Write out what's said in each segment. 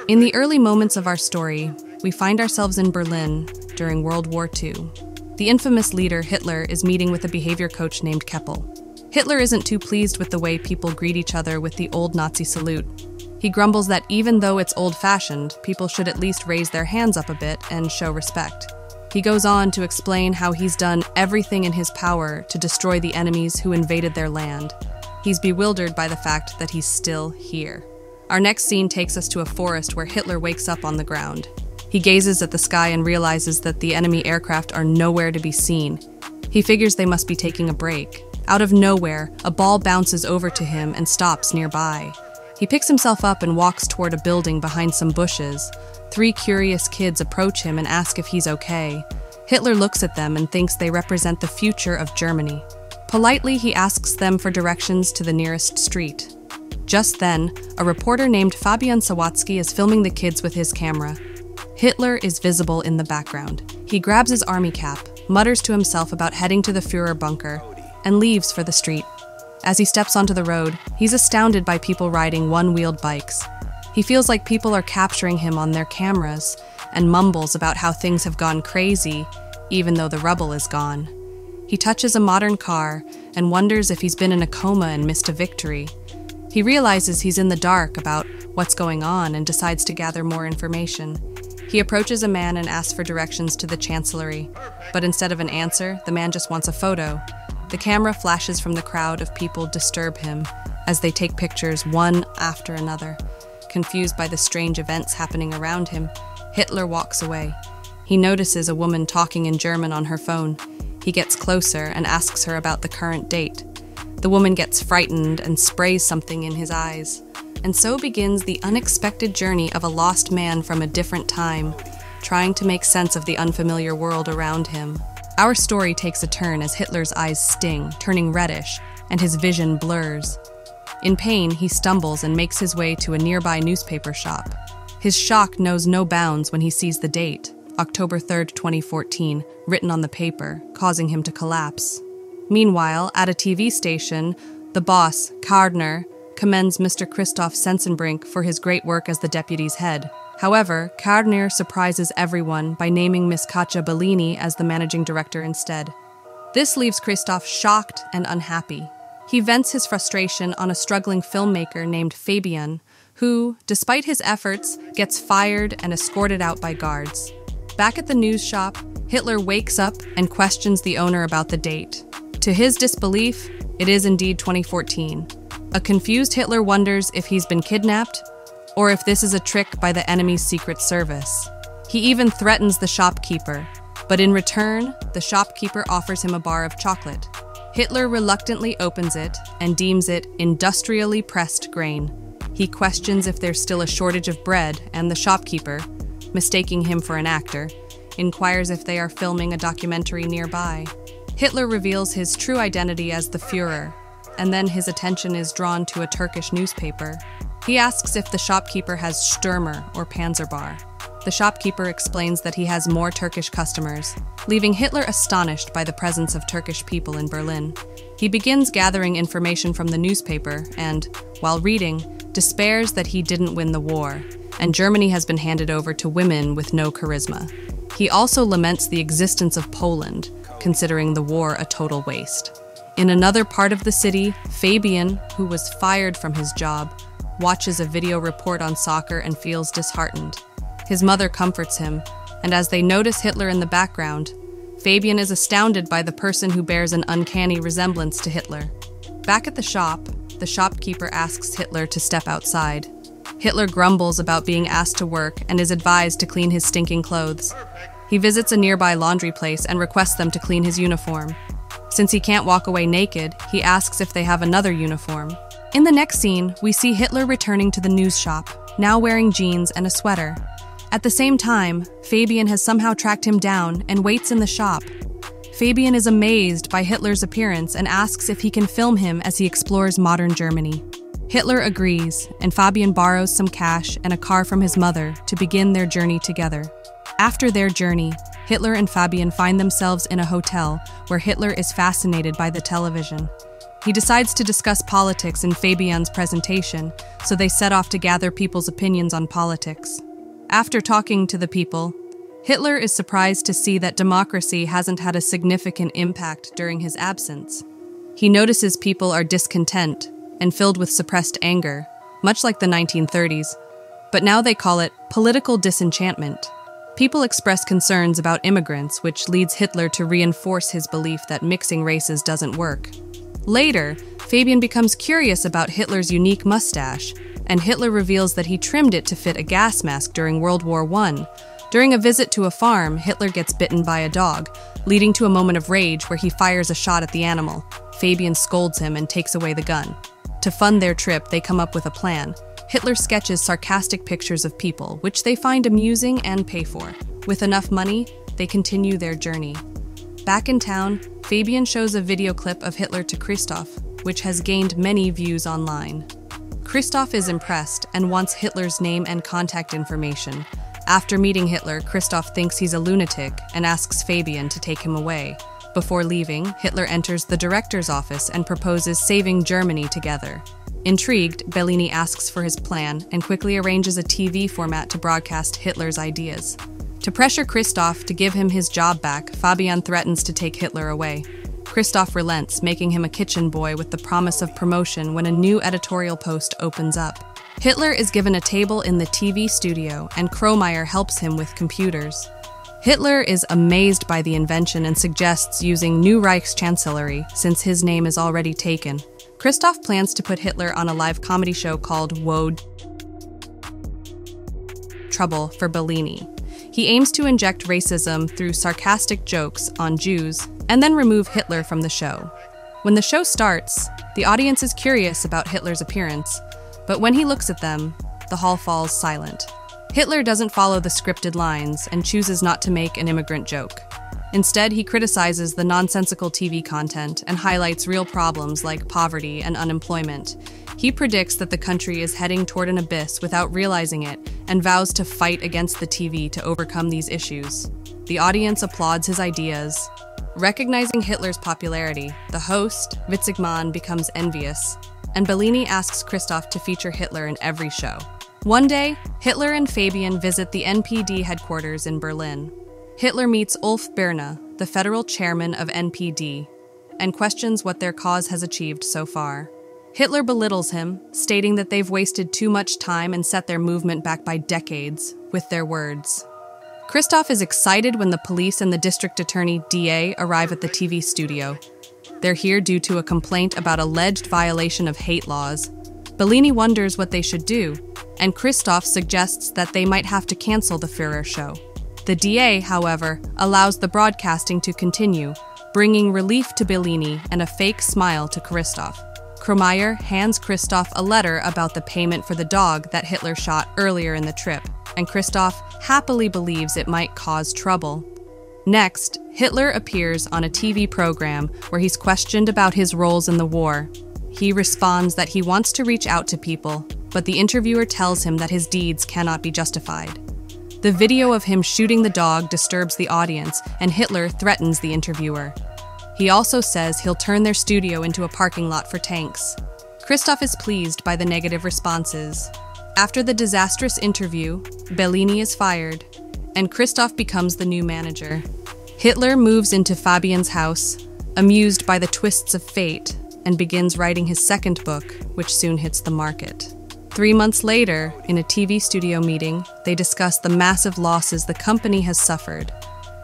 In the early moments of our story, we find ourselves in Berlin during World War II. The infamous leader, Hitler, is meeting with a behavior coach named Keppel. Hitler isn't too pleased with the way people greet each other with the old Nazi salute. He grumbles that even though it's old-fashioned, people should at least raise their hands up a bit and show respect. He goes on to explain how he's done everything in his power to destroy the enemies who invaded their land. He's bewildered by the fact that he's still here. Our next scene takes us to a forest where Hitler wakes up on the ground. He gazes at the sky and realizes that the enemy aircraft are nowhere to be seen. He figures they must be taking a break. Out of nowhere, a ball bounces over to him and stops nearby. He picks himself up and walks toward a building behind some bushes. 3 curious kids approach him and ask if he's okay. Hitler looks at them and thinks they represent the future of Germany. Politely, he asks them for directions to the nearest street. Just then, a reporter named Fabian Sawatzki is filming the kids with his camera. Hitler is visible in the background. He grabs his army cap, mutters to himself about heading to the Führer bunker, and leaves for the street. As he steps onto the road, he's astounded by people riding one-wheeled bikes. He feels like people are capturing him on their cameras and mumbles about how things have gone crazy, even though the rubble is gone. He touches a modern car and wonders if he's been in a coma and missed a victory. He realizes he's in the dark about what's going on and decides to gather more information. He approaches a man and asks for directions to the chancellery, but instead of an answer, the man just wants a photo. The camera flashes from the crowd of people disturb him as they take pictures one after another. Confused by the strange events happening around him, Hitler walks away. He notices a woman talking in German on her phone. He gets closer and asks her about the current date. The woman gets frightened and sprays something in his eyes. And so begins the unexpected journey of a lost man from a different time, trying to make sense of the unfamiliar world around him. Our story takes a turn as Hitler's eyes sting, turning reddish, and his vision blurs. In pain, he stumbles and makes his way to a nearby newspaper shop. His shock knows no bounds when he sees the date, October 3rd, 2014, written on the paper, causing him to collapse. Meanwhile, at a TV station, the boss, Kardner, commends Mr. Christoph Sensenbrink for his great work as the deputy's head. However, Kardner surprises everyone by naming Miss Katja Bellini as the managing director instead. This leaves Christoph shocked and unhappy. He vents his frustration on a struggling filmmaker named Fabian, who, despite his efforts, gets fired and escorted out by guards. Back at the news shop, Hitler wakes up and questions the owner about the date. To his disbelief, it is indeed 2014. A confused Hitler wonders if he's been kidnapped, or if this is a trick by the enemy's secret service. He even threatens the shopkeeper, but in return, the shopkeeper offers him a bar of chocolate. Hitler reluctantly opens it and deems it industrially pressed grain. He questions if there's still a shortage of bread, and the shopkeeper, mistaking him for an actor, inquires if they are filming a documentary nearby. Hitler reveals his true identity as the Führer, and then his attention is drawn to a Turkish newspaper. He asks if the shopkeeper has Stürmer or Panzerbar. The shopkeeper explains that he has more Turkish customers, leaving Hitler astonished by the presence of Turkish people in Berlin. He begins gathering information from the newspaper and, while reading, despairs that he didn't win the war, and Germany has been handed over to women with no charisma. He also laments the existence of Poland, considering the war a total waste. In another part of the city, Fabian, who was fired from his job, watches a video report on soccer and feels disheartened. His mother comforts him, and as they notice Hitler in the background, Fabian is astounded by the person who bears an uncanny resemblance to Hitler. Back at the shop, the shopkeeper asks Hitler to step outside. Hitler grumbles about being asked to work and is advised to clean his stinking clothes. He visits a nearby laundry place and requests them to clean his uniform. Since he can't walk away naked, he asks if they have another uniform. In the next scene, we see Hitler returning to the news shop, now wearing jeans and a sweater. At the same time, Fabian has somehow tracked him down and waits in the shop. Fabian is amazed by Hitler's appearance and asks if he can film him as he explores modern Germany. Hitler agrees, and Fabian borrows some cash and a car from his mother to begin their journey together. After their journey, Hitler and Fabian find themselves in a hotel where Hitler is fascinated by the television. He decides to discuss politics in Fabian's presentation, so they set off to gather people's opinions on politics. After talking to the people, Hitler is surprised to see that democracy hasn't had a significant impact during his absence. He notices people are discontent and filled with suppressed anger, much like the 1930s, but now they call it political disenchantment. People express concerns about immigrants, which leads Hitler to reinforce his belief that mixing races doesn't work. Later, Fabian becomes curious about Hitler's unique mustache, and Hitler reveals that he trimmed it to fit a gas mask during World War I. During a visit to a farm, Hitler gets bitten by a dog, leading to a moment of rage where he fires a shot at the animal. Fabian scolds him and takes away the gun. To fund their trip, they come up with a plan. Hitler sketches sarcastic pictures of people, which they find amusing and pay for. With enough money, they continue their journey. Back in town, Fabian shows a video clip of Hitler to Christoph, which has gained many views online. Christoph is impressed and wants Hitler's name and contact information. After meeting Hitler, Christoph thinks he's a lunatic and asks Fabian to take him away. Before leaving, Hitler enters the director's office and proposes saving Germany together. Intrigued, Bellini asks for his plan and quickly arranges a TV format to broadcast Hitler's ideas. To pressure Christoph to give him his job back, Fabian threatens to take Hitler away. Christoph relents, making him a kitchen boy with the promise of promotion when a new editorial post opens up. Hitler is given a table in the TV studio, and Kromayer helps him with computers. Hitler is amazed by the invention and suggests using new Reichschancellery, since his name is already taken. Christoph plans to put Hitler on a live comedy show called Woe Trouble for Bellini. He aims to inject racism through sarcastic jokes on Jews, and then remove Hitler from the show. When the show starts, the audience is curious about Hitler's appearance, but when he looks at them, the hall falls silent. Hitler doesn't follow the scripted lines and chooses not to make an immigrant joke. Instead, he criticizes the nonsensical TV content and highlights real problems like poverty and unemployment. He predicts that the country is heading toward an abyss without realizing it and vows to fight against the TV to overcome these issues. The audience applauds his ideas. Recognizing Hitler's popularity, the host, Witzigmann, becomes envious, and Bellini asks Christoph to feature Hitler in every show. One day, Hitler and Fabian visit the NPD headquarters in Berlin. Hitler meets Ulf Birne, the federal chairman of NPD, and questions what their cause has achieved so far. Hitler belittles him, stating that they've wasted too much time and set their movement back by decades, with their words. Christoph is excited when the police and the district attorney DA arrive at the TV studio. They're here due to a complaint about alleged violation of hate laws. Bellini wonders what they should do, and Christoph suggests that they might have to cancel the Führer show. The DA, however, allows the broadcasting to continue, bringing relief to Bellini and a fake smile to Christoph. Kromayer hands Christoph a letter about the payment for the dog that Hitler shot earlier in the trip, and Christoph happily believes it might cause trouble. Next, Hitler appears on a TV program where he's questioned about his roles in the war. He responds that he wants to reach out to people, but the interviewer tells him that his deeds cannot be justified. The video of him shooting the dog disturbs the audience, and Hitler threatens the interviewer. He also says he'll turn their studio into a parking lot for tanks. Christoph is pleased by the negative responses. After the disastrous interview, Bellini is fired, and Christoph becomes the new manager. Hitler moves into Fabian's house, amused by the twists of fate, and begins writing his second book, which soon hits the market. 3 months later, in a TV studio meeting, they discuss the massive losses the company has suffered.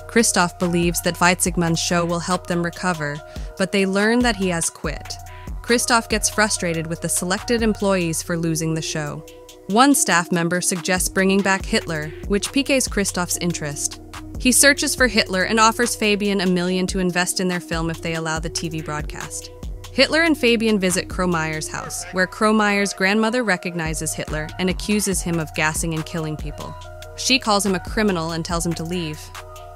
Christoph believes that Witzigmann's show will help them recover, but they learn that he has quit. Christoph gets frustrated with the selected employees for losing the show. One staff member suggests bringing back Hitler, which piques Christoph's interest. He searches for Hitler and offers Fabian $1 million to invest in their film if they allow the TV broadcast. Hitler and Fabian visit Kromayer's house, where Kromayer's grandmother recognizes Hitler and accuses him of gassing and killing people. She calls him a criminal and tells him to leave.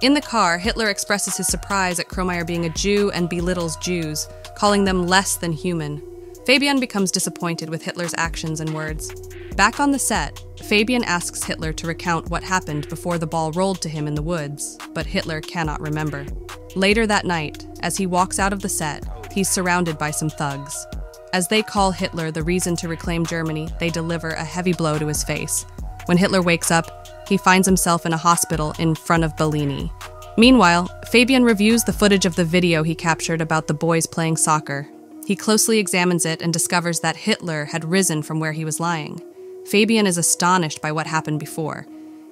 In the car, Hitler expresses his surprise at Kromayer being a Jew and belittles Jews, calling them less than human. Fabian becomes disappointed with Hitler's actions and words. Back on the set, Fabian asks Hitler to recount what happened before the ball rolled to him in the woods, but Hitler cannot remember. Later that night, as he walks out of the set, he's surrounded by some thugs. As they call Hitler the reason to reclaim Germany, they deliver a heavy blow to his face. When Hitler wakes up, he finds himself in a hospital in front of Bellini. Meanwhile, Fabian reviews the footage of the video he captured about the boys playing soccer. He closely examines it and discovers that Hitler had risen from where he was lying. Fabian is astonished by what happened before.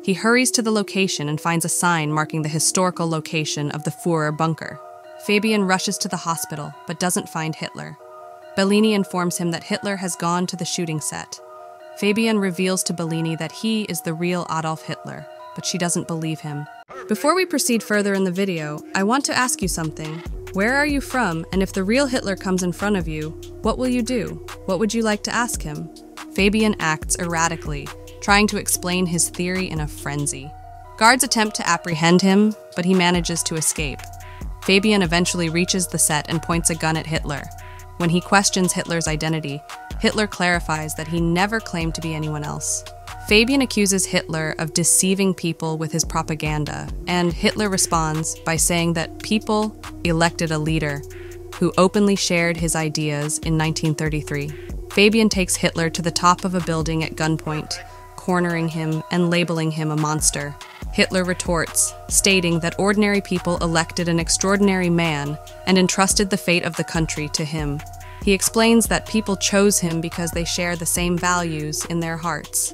He hurries to the location and finds a sign marking the historical location of the Führer bunker. Fabian rushes to the hospital, but doesn't find Hitler. Bellini informs him that Hitler has gone to the shooting set. Fabian reveals to Bellini that he is the real Adolf Hitler, but she doesn't believe him. Before we proceed further in the video, I want to ask you something. Where are you from, and if the real Hitler comes in front of you, what will you do? What would you like to ask him? Fabian acts erratically, trying to explain his theory in a frenzy. Guards attempt to apprehend him, but he manages to escape. Fabian eventually reaches the set and points a gun at Hitler. When he questions Hitler's identity, Hitler clarifies that he never claimed to be anyone else. Fabian accuses Hitler of deceiving people with his propaganda, and Hitler responds by saying that people elected a leader who openly shared his ideas in 1933. Fabian takes Hitler to the top of a building at gunpoint, cornering him and labeling him a monster. Hitler retorts, stating that ordinary people elected an extraordinary man and entrusted the fate of the country to him. He explains that people chose him because they share the same values in their hearts.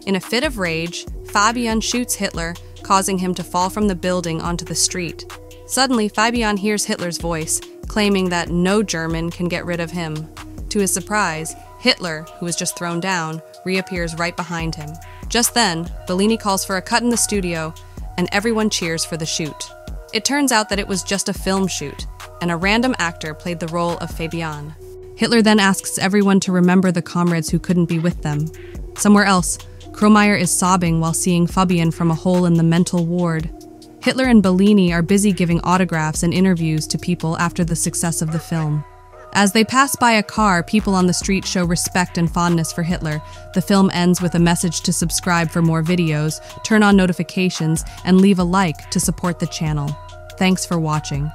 In a fit of rage, Fabian shoots Hitler, causing him to fall from the building onto the street. Suddenly, Fabian hears Hitler's voice, claiming that no German can get rid of him. To his surprise, Hitler, who was just thrown down, reappears right behind him. Just then, Bellini calls for a cut in the studio, and everyone cheers for the shoot. It turns out that it was just a film shoot, and a random actor played the role of Fabian. Hitler then asks everyone to remember the comrades who couldn't be with them. Somewhere else, Kromeyer is sobbing while seeing Fabian from a hole in the mental ward. Hitler and Bellini are busy giving autographs and interviews to people after the success of the film. As they pass by a car, people on the street show respect and fondness for Hitler. The film ends with a message to subscribe for more videos, turn on notifications, and leave a like to support the channel. Thanks for watching.